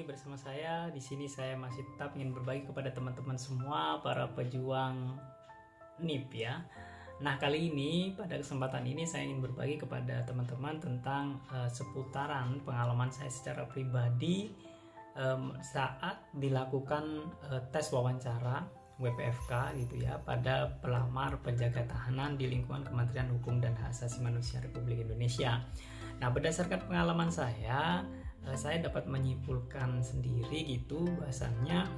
bersama saya. Di sini saya masih tetap ingin berbagi kepada teman-teman semua para pejuang NIP ya. Nah, kali ini pada kesempatan ini saya ingin berbagi kepada teman-teman tentang seputaran pengalaman saya secara pribadi saat dilakukan tes wawancara WPFK gitu ya pada pelamar penjaga tahanan di lingkungan Kementerian Hukum dan Hak Asasi Manusia Republik Indonesia. Nah, berdasarkan pengalaman saya dapat menyimpulkan sendiri gitu bahwasannya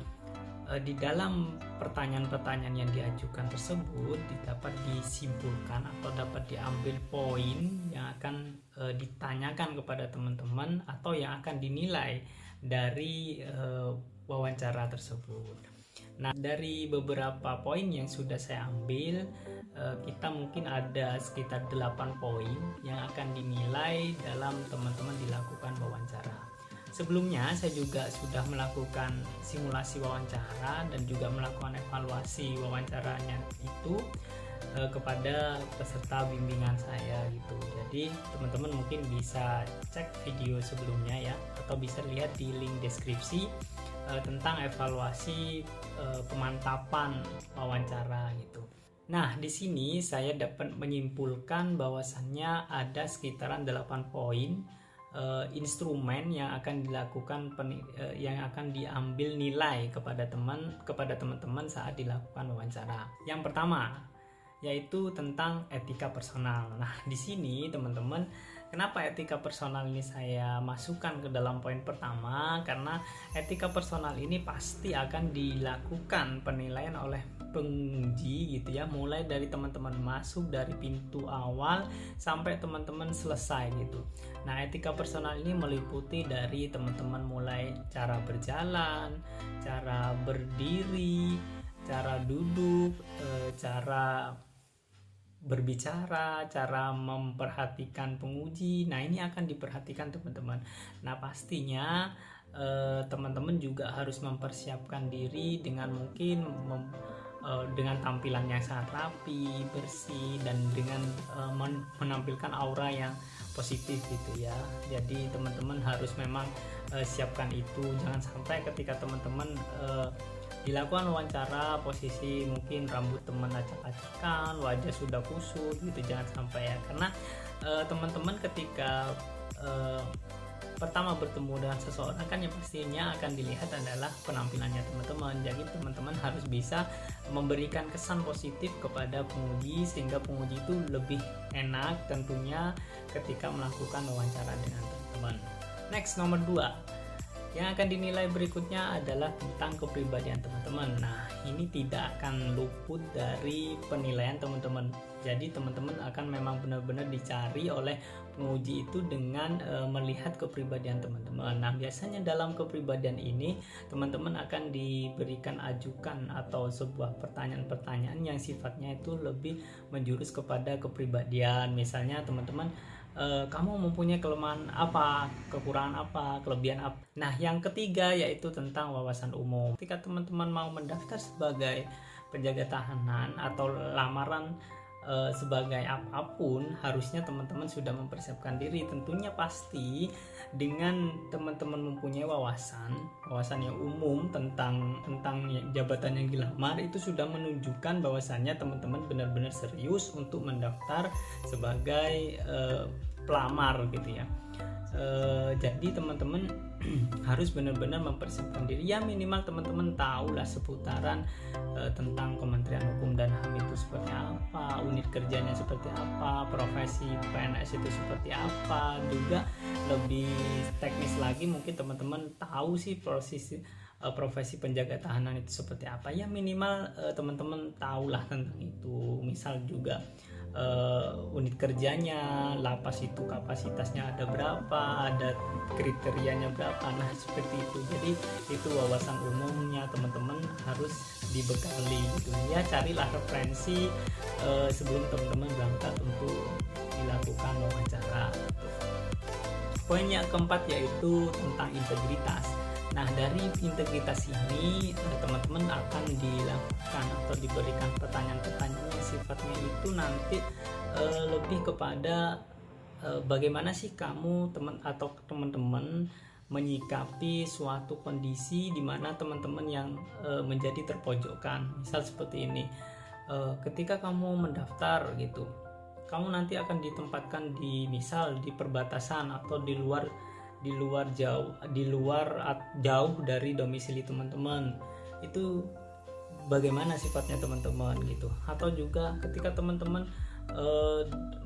di dalam pertanyaan-pertanyaan yang diajukan tersebut dapat disimpulkan atau dapat diambil poin yang akan ditanyakan kepada teman-teman atau yang akan dinilai dari wawancara tersebut. Nah, dari beberapa poin yang sudah saya ambil, kita mungkin ada sekitar 8 poin yang akan dinilai dalam teman-teman dilakukan wawancara. Sebelumnya saya juga sudah melakukan simulasi wawancara dan juga melakukan evaluasi wawancaranya itu kepada peserta bimbingan saya gitu. Jadi teman-teman mungkin bisa cek video sebelumnya ya, atau bisa lihat di link deskripsi tentang evaluasi pemantapan wawancara gitu. Nah, di sini saya dapat menyimpulkan bahwasannya ada sekitaran 8 poin instrumen yang akan dilakukan yang akan diambil nilai kepada teman-teman saat dilakukan wawancara. Yang pertama yaitu tentang etika personal. Nah, di sini teman-teman, kenapa etika personal ini saya masukkan ke dalam poin pertama? Karena etika personal ini pasti akan dilakukan penilaian oleh penguji gitu ya, mulai dari teman-teman masuk dari pintu awal sampai teman-teman selesai gitu. Nah, etika personal ini meliputi dari teman-teman mulai cara berjalan, cara berdiri, cara duduk, cara berbicara, cara memperhatikan penguji. Nah, ini akan diperhatikan teman-teman. Nah, pastinya teman-teman juga harus mempersiapkan diri dengan mungkin dengan tampilan yang sangat rapi, bersih, dan dengan menampilkan aura yang positif gitu ya. Jadi teman-teman harus memang siapkan itu. Jangan sampai ketika teman-teman dilakukan wawancara posisi mungkin rambut teman acak-acakan, wajah sudah kusut gitu, jangan sampai ya. Karena teman-teman ketika pertama bertemu dengan seseorang kan yang pastinya akan dilihat adalah penampilannya teman-teman. Jadi teman-teman harus bisa memberikan kesan positif kepada penguji sehingga penguji itu lebih enak tentunya ketika melakukan wawancara dengan teman-teman. Next, nomor 2 yang akan dinilai berikutnya adalah tentang kepribadian teman-teman. Nah, ini tidak akan luput dari penilaian teman-teman. Jadi teman-teman akan memang benar-benar dicari oleh penguji itu dengan melihat kepribadian teman-teman. Nah, biasanya dalam kepribadian ini teman-teman akan diberikan ajukan atau sebuah pertanyaan-pertanyaan yang sifatnya itu lebih menjurus kepada kepribadian. Misalnya teman-teman, kamu mempunyai kelemahan apa, kekurangan apa, kelebihan apa. Nah, yang ketiga yaitu tentang wawasan umum. Ketika teman-teman mau mendaftar sebagai penjaga tahanan atau lamaran sebagai apapun, harusnya teman-teman sudah mempersiapkan diri. Tentunya pasti dengan teman-teman mempunyai wawasan yang umum tentang jabatan yang dilamar, itu sudah menunjukkan bahwasannya teman-teman benar-benar serius untuk mendaftar sebagai pelamar gitu ya. Jadi teman-teman harus benar-benar mempersiapkan diri ya, minimal teman-teman tahulah seputaran tentang Kementerian Hukum dan HAM itu seperti apa, unit kerjanya seperti apa, profesi PNS itu seperti apa. Juga lebih teknis lagi mungkin teman-teman tahu sih profesi penjaga tahanan itu seperti apa ya, minimal teman-teman tahulah tentang itu. Misal juga unit kerjanya, lapas itu kapasitasnya ada berapa, ada kriterianya berapa. Nah, seperti itu. Jadi itu wawasan umumnya teman-teman harus dibekali gitu ya. Carilah referensi sebelum teman-teman berangkat untuk dilakukan wawancara. Poin yang keempat yaitu tentang integritas. Nah, dari integritas ini teman-teman akan dilakukan atau diberikan pertanyaan-pertanyaan yang sifatnya itu nanti lebih kepada bagaimana sih kamu teman-teman menyikapi suatu kondisi di mana teman-teman yang menjadi terpojokkan. Misal seperti ini, ketika kamu mendaftar gitu, kamu nanti akan ditempatkan misal di perbatasan atau di luar jauh dari domisili teman-teman. Itu bagaimana sifatnya teman-teman gitu. Atau juga ketika teman-teman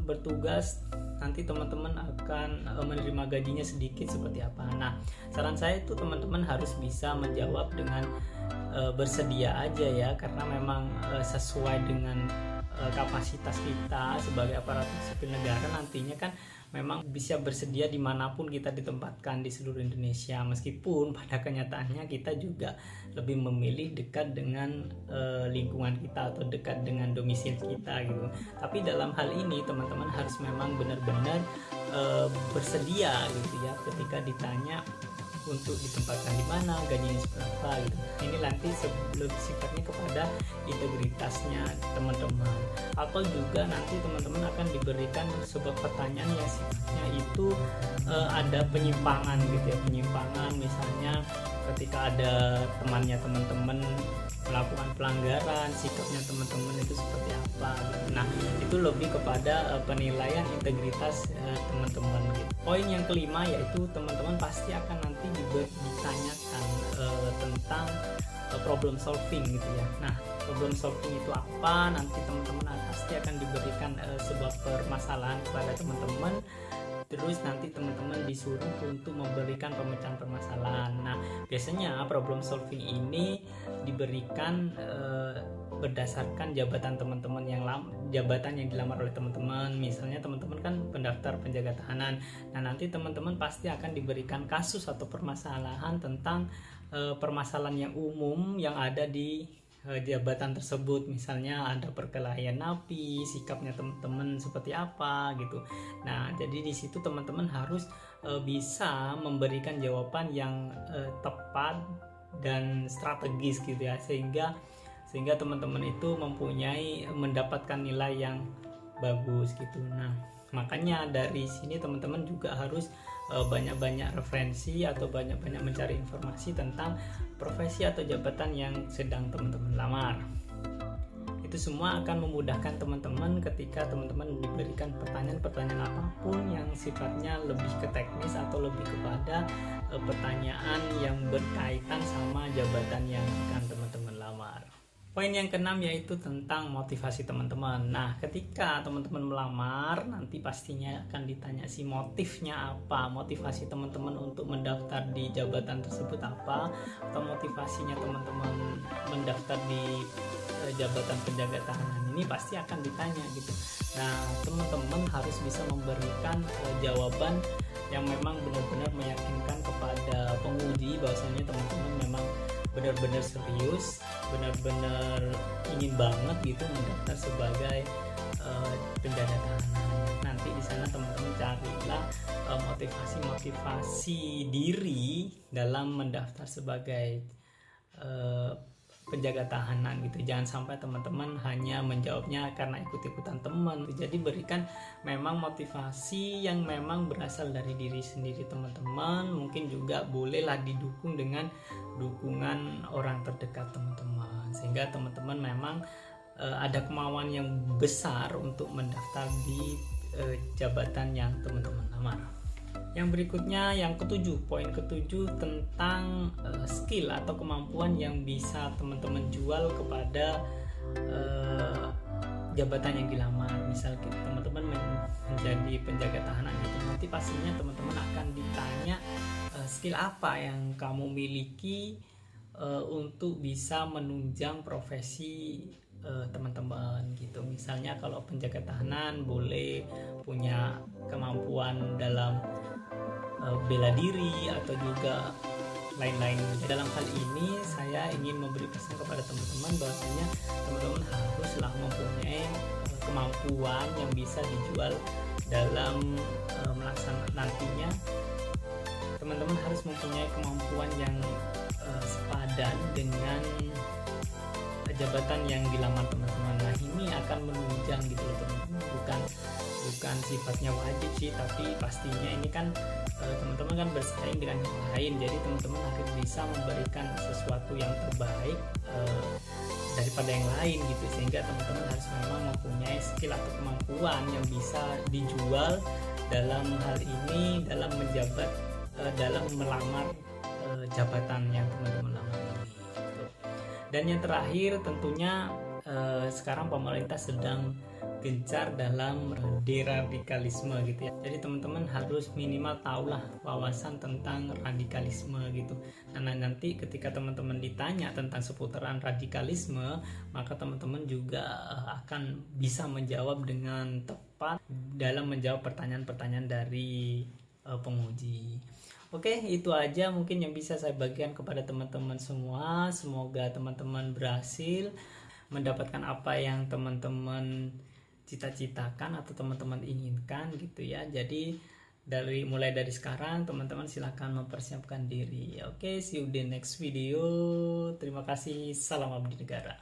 bertugas, nanti teman-teman akan menerima gajinya sedikit seperti apa. Nah, saran saya itu teman-teman harus bisa menjawab dengan bersedia aja ya, karena memang sesuai dengan kapasitas kita sebagai aparatur sipil negara nantinya kan memang bisa bersedia dimanapun kita ditempatkan di seluruh Indonesia, meskipun pada kenyataannya kita juga lebih memilih dekat dengan lingkungan kita atau dekat dengan domisili kita gitu. Tapi dalam hal ini teman-teman harus memang benar-benar bersedia gitu ya, ketika ditanya untuk ditempatkan di mana, gajinya seberapa gitu. Ini nanti lebih sifatnya kepada integritasnya teman-teman. Atau juga nanti teman-teman akan diberikan sebuah pertanyaan yang sifatnya itu ada penyimpangan gitu ya, penyimpangan misalnya ketika ada temannya teman-teman melakukan pelanggaran, sikapnya teman-teman itu seperti apa gitu. Nah, itu lebih kepada penilaian integritas teman-teman gitu. Poin yang kelima yaitu teman-teman pasti akan nanti ditanyakan tentang problem solving gitu ya. Nah, problem solving itu apa? Nanti teman-teman pasti akan diberikan sebuah permasalahan kepada teman-teman. Terus nanti teman-teman disuruh untuk memberikan pemecahan permasalahan. Nah, biasanya problem solving ini diberikan berdasarkan jabatan teman-teman jabatan yang dilamar oleh teman-teman. Misalnya teman-teman kan pendaftar penjaga tahanan. Nah, nanti teman-teman pasti akan diberikan kasus atau permasalahan tentang permasalahan yang umum yang ada di jabatan tersebut. Misalnya ada perkelahian napi, sikapnya teman-teman seperti apa gitu. Nah, jadi di situ teman-teman harus bisa memberikan jawaban yang tepat dan strategis gitu ya, sehingga teman-teman itu mendapatkan nilai yang bagus gitu. Nah, makanya dari sini teman-teman juga harus banyak-banyak referensi atau banyak-banyak mencari informasi tentang profesi atau jabatan yang sedang teman-teman lamar. Itu semua akan memudahkan teman-teman ketika teman-teman diberikan pertanyaan-pertanyaan apapun yang sifatnya lebih ke teknis atau lebih kepada pertanyaan yang berkaitan sama jabatan yang akan teman-teman lamar. Poin yang keenam yaitu tentang motivasi teman-teman. Nah, ketika teman-teman melamar, nanti pastinya akan ditanya si motifnya apa, motivasi teman-teman untuk mendaftar di jabatan tersebut apa, atau motivasinya teman-teman mendaftar di jabatan penjaga tahanan ini pasti akan ditanya gitu. Nah, teman-teman harus bisa memberikan jawaban yang memang benar-benar meyakinkan kepada penguji bahwasanya teman-teman memang benar-benar serius, benar-benar ingin banget gitu mendaftar sebagai penjaga tahanan. Nanti di sana teman-teman carilah motivasi diri dalam mendaftar sebagai penjaga tahanan gitu. Jangan sampai teman-teman hanya menjawabnya karena ikut-ikutan teman. Jadi berikan memang motivasi yang memang berasal dari diri sendiri teman-teman. Mungkin juga bolehlah didukung dengan dukungan orang terdekat teman-teman, sehingga teman-teman memang ada kemauan yang besar untuk mendaftar di jabatan yang teman-teman lamar. Yang berikutnya, yang ketujuh, poin ketujuh tentang skill atau kemampuan yang bisa teman-teman jual kepada jabatan yang dilamar. Misal teman-teman menjadi penjaga tahanan gitu, nanti pastinya teman-teman akan ditanya skill apa yang kamu miliki untuk bisa menunjang profesi teman-teman gitu. Misalnya kalau penjaga tahanan boleh punya kemampuan dalam bela diri atau juga lain-lain. Dalam hal ini saya ingin memberi pesan kepada teman-teman bahwasanya teman-teman haruslah mempunyai kemampuan yang bisa dijual dalam melaksanakan nantinya. Teman-teman harus mempunyai kemampuan yang sepadan dengan jabatan yang dilamar teman-teman. Nah, ini akan menunjang gitu loh teman-teman, bukan bukan sifatnya wajib sih, tapi pastinya ini kan teman-teman kan bersaing dengan yang lain, jadi teman-teman harus bisa memberikan sesuatu yang terbaik daripada yang lain gitu, sehingga teman-teman harus memang mempunyai skill atau kemampuan yang bisa dijual dalam hal ini, dalam menjabat, dalam melamar jabatan yang teman-teman lamar ini gitu. Dan yang terakhir tentunya sekarang pemerintah sedang gencar dalam deradikalisme gitu ya. Jadi teman-teman harus minimal tahulah wawasan tentang radikalisme gitu. Nah, nanti ketika teman-teman ditanya tentang seputaran radikalisme, maka teman-teman juga akan bisa menjawab dengan tepat dalam menjawab pertanyaan-pertanyaan dari penguji. Oke, itu aja mungkin yang bisa saya bagikan kepada teman-teman semua. Semoga teman-teman berhasil mendapatkan apa yang teman-teman cita-citakan atau teman-teman inginkan gitu ya. Jadi mulai dari sekarang teman-teman silahkan mempersiapkan diri. Oke, see you di next video. Terima kasih. Salam abdi negara.